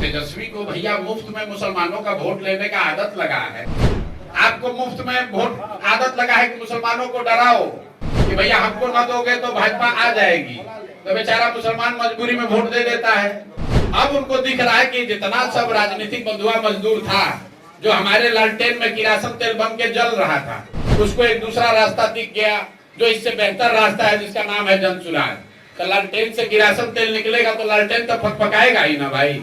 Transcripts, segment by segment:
तेजस्वी को भैया मुफ्त में मुसलमानों का वोट लेने का आदत लगा है। आपको मुफ्त में वोट आदत लगा है कि मुसलमानों को डराओ कि भैया हमको न दोगे तो भाजपा आ जाएगी, तो बेचारा मुसलमान मजबूरी में वोट दे देता है। अब उनको दिख रहा है कि जितना सब राजनीतिक बंधुआ मजदूर था, जो हमारे लालटेन में किरासन तेल बन के जल रहा था, उसको एक दूसरा रास्ता दिख गया जो इससे बेहतर रास्ता है, जिसका नाम है जनसुराज। तो लालटेन से किरासन तेल निकलेगा तो लालटेन तो फकफकाएगा ही ना भाई,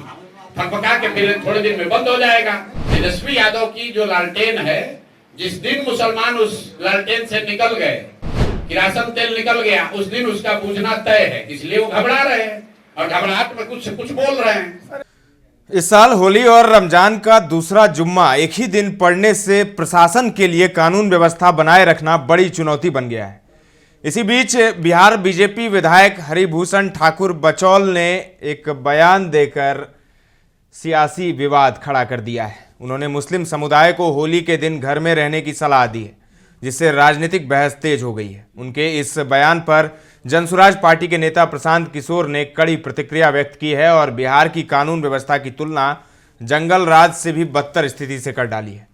फकफका के फिर थोड़े दिन में बंद हो जाएगा। तेजस्वी यादव की जो लालटेन है, जिस दिन मुसलमान उस लालटेन से निकल गए, किरासन तेल निकल गया, उस दिन उसका बुझना तय है। इसलिए वो घबरा रहे हैं और घबराहट में कुछ बोल रहे हैं। इस साल होली और रमजान का दूसरा जुम्मा एक ही दिन पड़ने से प्रशासन के लिए कानून व्यवस्था बनाए रखना बड़ी चुनौती बन गया है। इसी बीच बिहार बीजेपी विधायक हरिभूषण ठाकुर बचौल ने एक बयान देकर सियासी विवाद खड़ा कर दिया है। उन्होंने मुस्लिम समुदाय को होली के दिन घर में रहने की सलाह दी है, जिससे राजनीतिक बहस तेज हो गई है। उनके इस बयान पर जनसुराज पार्टी के नेता प्रशांत किशोर ने कड़ी प्रतिक्रिया व्यक्त की है और बिहार की कानून व्यवस्था की तुलना जंगल राज से भी बदतर स्थिति से कर डाली है।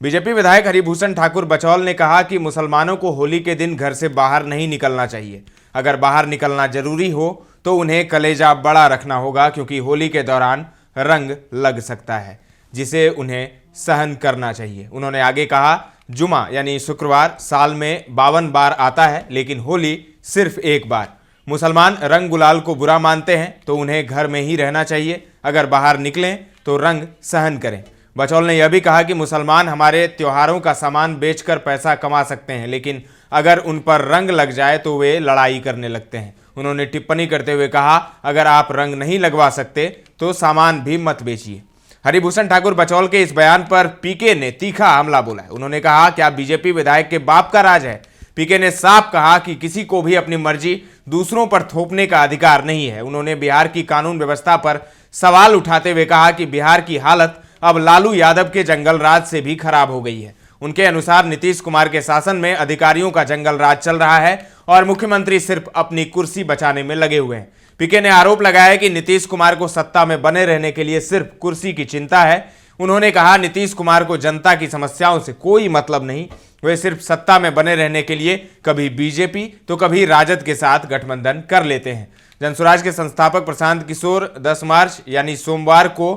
बीजेपी विधायक हरिभूषण ठाकुर बचौल ने कहा कि मुसलमानों को होली के दिन घर से बाहर नहीं निकलना चाहिए। अगर बाहर निकलना जरूरी हो तो उन्हें कलेजा बड़ा रखना होगा, क्योंकि होली के दौरान रंग लग सकता है, जिसे उन्हें सहन करना चाहिए। उन्होंने आगे कहा, जुमा यानी शुक्रवार साल में 52 बार आता है, लेकिन होली सिर्फ एक बार। मुसलमान रंग गुलाल को बुरा मानते हैं तो उन्हें घर में ही रहना चाहिए। अगर बाहर निकलें तो रंग सहन करें। बचौल ने यह भी कहा कि मुसलमान हमारे त्योहारों का सामान बेचकर पैसा कमा सकते हैं, लेकिन अगर उन पर रंग लग जाए तो वे लड़ाई करने लगते हैं। उन्होंने टिप्पणी करते हुए कहा, अगर आप रंग नहीं लगवा सकते तो सामान भी मत बेचिए। हरिभूषण ठाकुर बचौल के इस बयान पर पीके ने तीखा हमला बोला है। उन्होंने कहा, क्या बीजेपी विधायक के बाप का राज है? पीके ने साफ कहा कि किसी को भी अपनी मर्जी दूसरों पर थोपने का अधिकार नहीं है। उन्होंने बिहार की कानून व्यवस्था पर सवाल उठाते हुए कहा कि बिहार की हालत अब लालू यादव के जंगल राज से भी खराब हो गई है। उनके अनुसार नीतीश कुमार के शासन में अधिकारियों का जंगल राज चल रहा है और मुख्यमंत्री सिर्फ अपनी कुर्सी बचाने में लगे हुए हैं। पीके ने आरोप लगाया कि नीतीश कुमार को सत्ता में बने रहने के लिए सिर्फ कुर्सी की चिंता है। उन्होंने कहा, नीतीश कुमार को जनता की समस्याओं से कोई मतलब नहीं, वे सिर्फ सत्ता में बने रहने के लिए कभी बीजेपी तो कभी राजद के साथ गठबंधन कर लेते हैं। जनसुराज के संस्थापक प्रशांत किशोर 10 मार्च यानी सोमवार को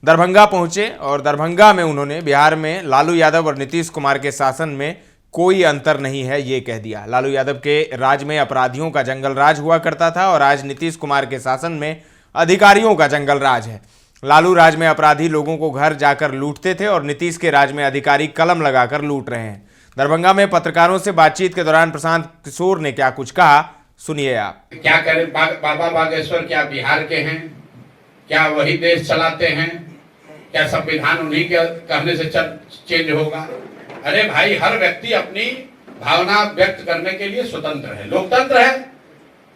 दरभंगा पहुंचे और दरभंगा में उन्होंने बिहार में लालू यादव और नीतीश कुमार के शासन में कोई अंतर नहीं है ये कह दिया। लालू यादव के राज में अपराधियों का जंगल राज हुआ करता था और आज नीतीश कुमार के शासन में अधिकारियों का जंगल राज है। लालू राज में अपराधी लोगों को घर जाकर लूटते थे और नीतीश के राज में अधिकारी कलम लगाकर लूट रहे हैं। दरभंगा में पत्रकारों से बातचीत के दौरान प्रशांत किशोर ने क्या कुछ कहा, सुनिए आप। क्या करें, बाबा बागेश्वर क्या बिहार के हैं? क्या वही देश चलाते हैं? क्या संविधान उन्हीं के कहने से चेंज होगा? अरे भाई, हर व्यक्ति अपनी भावना व्यक्त करने के लिए स्वतंत्र है, लोकतंत्र है।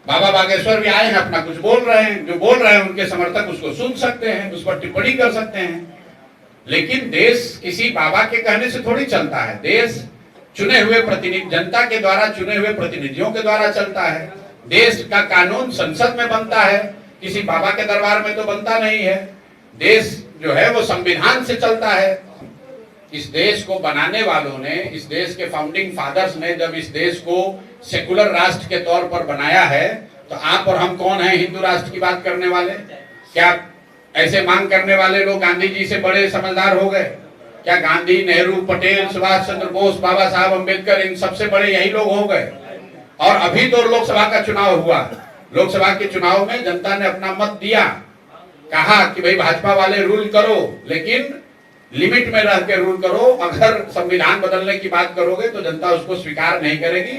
बाबा बागेश्वर भी आए हैं, अपना कुछ बोल रहे हैं, जो बोल रहे हैं उनके समर्थक उसको सुन सकते हैं, उस पर टिप्पणी कर सकते हैं। लेकिन देश किसी बाबा के कहने से थोड़ी चलता है। देश चुने हुए प्रतिनिधि, जनता के द्वारा चुने हुए प्रतिनिधियों के द्वारा चलता है। देश का कानून संसद में बनता है, किसी बाबा के दरबार में तो बनता नहीं है। देश जो है वो संविधान से चलता है। इस देश को बनाने वालों ने, इस देश के फाउंडिंग फादर्स ने जब इस देश को सेकुलर राष्ट्र के तौर पर बनाया है, तो आप और हम कौन है हिंदू राष्ट्र की बात करने वाले? क्या ऐसे मांग करने वाले लोग गांधी जी से बड़े समझदार हो गए? क्या गांधी, नेहरू, पटेल, सुभाष चंद्र बोस, बाबा साहब अम्बेडकर, इन सबसे बड़े यही लोग हो गए? और अभी तो लोकसभा का चुनाव हुआ, लोकसभा के चुनाव में जनता ने अपना मत दिया, कहा कि भाई भाजपा वाले रूल करो, लेकिन लिमिट में रह के रूल करो। अगर संविधान बदलने की बात करोगे तो जनता उसको स्वीकार नहीं करेगी।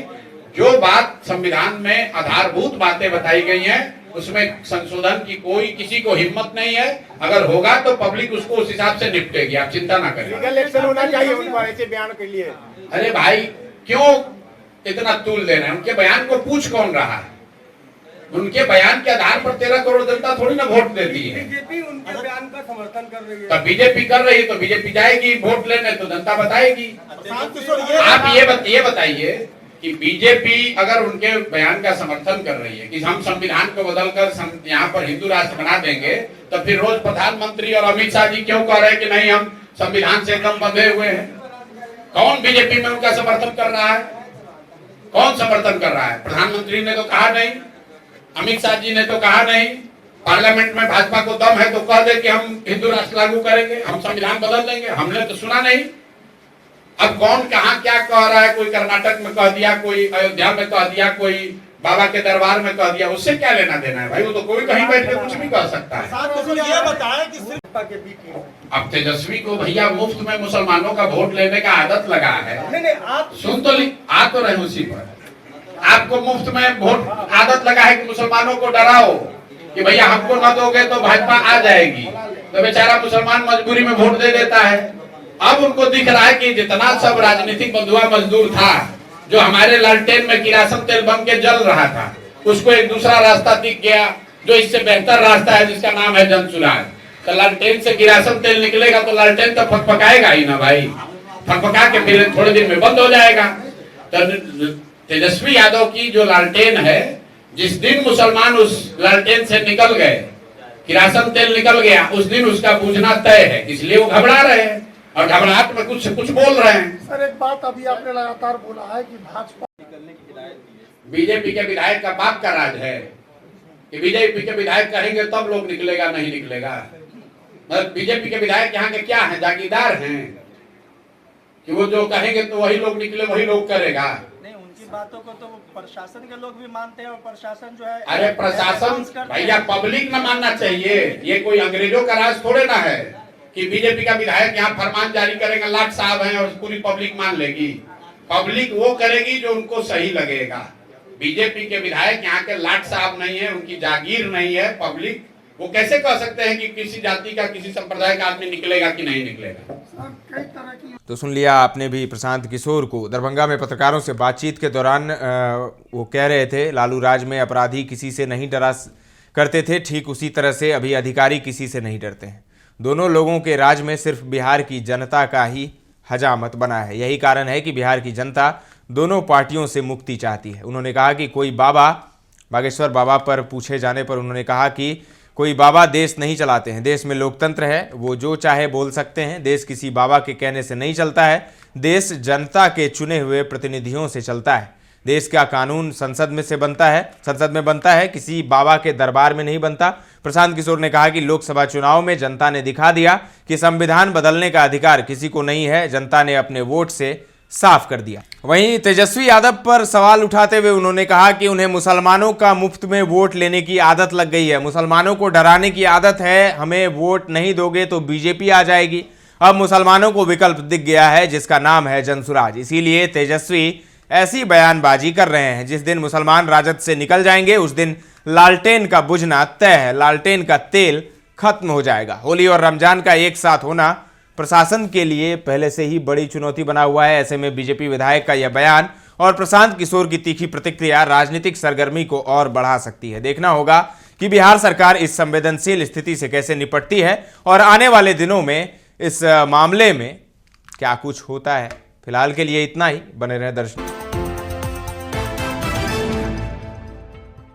जो बात संविधान में आधारभूत बातें बताई गई हैं, उसमें संशोधन की कोई किसी को हिम्मत नहीं है। अगर होगा तो पब्लिक उसको उस हिसाब से निपटेगी, आप चिंता ना करें। लीगल एक्शन होना चाहिए उन ऐसे बयान के लिए। अरे भाई, क्यों इतना तूल दे रहे हैं? उनके बयान को पूछ कौन रहा है? उनके बयान के आधार पर 13 करोड़ जनता थोड़ी ना वोट देती है। बीजेपी उनके बयान का समर्थन कर रही है। तब बीजेपी कर रही है तो बीजेपी जाएगी वोट लेने, तो जनता बताएगी। आप ये बताइए कि बीजेपी अगर उनके बयान का समर्थन कर रही है कि हम संविधान को बदलकर यहाँ पर हिंदू राष्ट्र बना देंगे, तो फिर रोज प्रधानमंत्री और अमित शाह जी क्यों कह रहे हैं कि नहीं हम संविधान से एकदम बंधे हुए हैं? कौन बीजेपी में उनका समर्थन कर रहा है? कौन समर्थन कर रहा है? प्रधानमंत्री ने तो कहा नहीं, अमित शाह जी ने तो कहा नहीं, पार्लियामेंट में भाजपा को दम है तो कह दे कि हम हिंदू राष्ट्र लागू करेंगे, हम संविधान बदल देंगे। हमने तो सुना नहीं। अब कौन कहाँ क्या कह रहा है? कोई कर्नाटक में कह दिया, कोई अयोध्या में कह दिया, कोई बाबा के दरबार में कह दिया, उससे क्या लेना देना है भाई? वो तो कोई कहीं बैठ के कुछ भी कह सकता है। ये बताया कि सिर्फ के बीच में अब तेजस्वी को भैया मुफ्त में मुसलमानों का वोट लेने का आदत लगा है। नहीं आप सुन तो आ तो रहे उसी पर। आपको मुफ्त में वोट आदत लगा है कि मुसलमानों को डराओ कि भैया हमको न दोगे तो भाजपा आ जाएगी, तो बेचारा मुसलमान मजबूरी में वोट दे देता है। अब उनको दिख रहा है कि जितना सब राजनीतिक बंधुआ मजदूर था, जो हमारे लालटेन में किरासन तेल बम के जल रहा था, उसको एक दूसरा रास्ता दिख गया जो इससे बेहतर रास्ता है, जिसका नाम है जनसुराज। तो लालटेन से किरासन तेल निकलेगा तो लालटेन तो फकफकाएगा ही ना भाई, फकफका के फिर थोड़े दिन में बंद हो जाएगा। तो तेजस्वी यादव की जो लालटेन है, जिस दिन मुसलमान उस लालटेन से निकल गए, किरासन तेल निकल गया, उस दिन उसका बुझना तय है। इसलिए वो घबरा रहे हैं और घबराहट में कुछ बोल रहे हैं। सर एक बात अभी आपने लगातार बोला है कि भाजपा बीजेपी के विधायक का बाप का राज है कि बीजेपी के विधायक कहेंगे तब लोग निकलेगा, नहीं निकलेगा। मतलब बीजेपी के विधायक यहाँ के क्या हैं? जागीरदार हैं कि वो जो कहेंगे तो वही लोग निकले, वही लोग करेगा। नहीं, उनकी बातों को तो प्रशासन के लोग भी मानते हैं और प्रशासन जो है, अरे प्रशासन भैया पब्लिक न मानना चाहिए। ये कोई अंग्रेजों का राज थोड़े ना है कि बीजेपी का विधायक यहाँ फरमान जारी करेगा, लाट साहब हैं और पूरी पब्लिक मान लेगी। पब्लिक वो करेगी जो उनको सही लगेगा। बीजेपी के विधायक यहाँ के लाट साहब नहीं है, उनकी जागीर नहीं है। पब्लिक वो कैसे कह सकते हैं कि किसी जाति का, किसी संप्रदाय का आदमी निकलेगा कि नहीं निकलेगा? तो सुन लिया आपने भी प्रशांत किशोर को। दरभंगा में पत्रकारों से बातचीत के दौरान वो कह रहे थे लालू राज में अपराधी किसी से नहीं डरा करते थे, ठीक उसी तरह से अभी अधिकारी किसी से नहीं डरते हैं। दोनों लोगों के राज में सिर्फ बिहार की जनता का ही हजामत बना है। यही कारण है कि बिहार की जनता दोनों पार्टियों से मुक्ति चाहती है। उन्होंने कहा कि कोई बाबा, बागेश्वर बाबा पर पूछे जाने पर उन्होंने कहा कि कोई बाबा देश नहीं चलाते हैं, देश में लोकतंत्र है, वो जो चाहे बोल सकते हैं। देश किसी बाबा के कहने से नहीं चलता है, देश जनता के चुने हुए प्रतिनिधियों से चलता है। देश का कानून संसद में बनता है, किसी बाबा के दरबार में नहीं बनता। प्रशांत किशोर ने कहा कि लोकसभा चुनाव में जनता ने दिखा दिया कि संविधान बदलने का अधिकार किसी को नहीं है, जनता ने अपने वोट से साफ कर दिया। वहीं तेजस्वी यादव पर सवाल उठाते हुए उन्होंने कहा कि उन्हें मुसलमानों का मुफ्त में वोट लेने की आदत लग गई है, मुसलमानों को डराने की आदत है। हमें वोट नहीं दोगे तो बीजेपी आ जाएगी। अब मुसलमानों को विकल्प दिख गया है जिसका नाम है जनसुराज। इसीलिए तेजस्वी ऐसी बयानबाजी कर रहे हैं। जिस दिन मुसलमान राजद से निकल जाएंगे उस दिन लालटेन का बुझना तय है, लालटेन का तेल खत्म हो जाएगा। होली और रमजान का एक साथ होना प्रशासन के लिए पहले से ही बड़ी चुनौती बना हुआ है। ऐसे में बीजेपी विधायक का यह बयान और प्रशांत किशोर की तीखी प्रतिक्रिया राजनीतिक सरगर्मी को और बढ़ा सकती है। देखना होगा कि बिहार सरकार इस संवेदनशील स्थिति से कैसे निपटती है और आने वाले दिनों में इस मामले में क्या कुछ होता है। फिलहाल के लिए इतना ही। बने रहे दर्शक।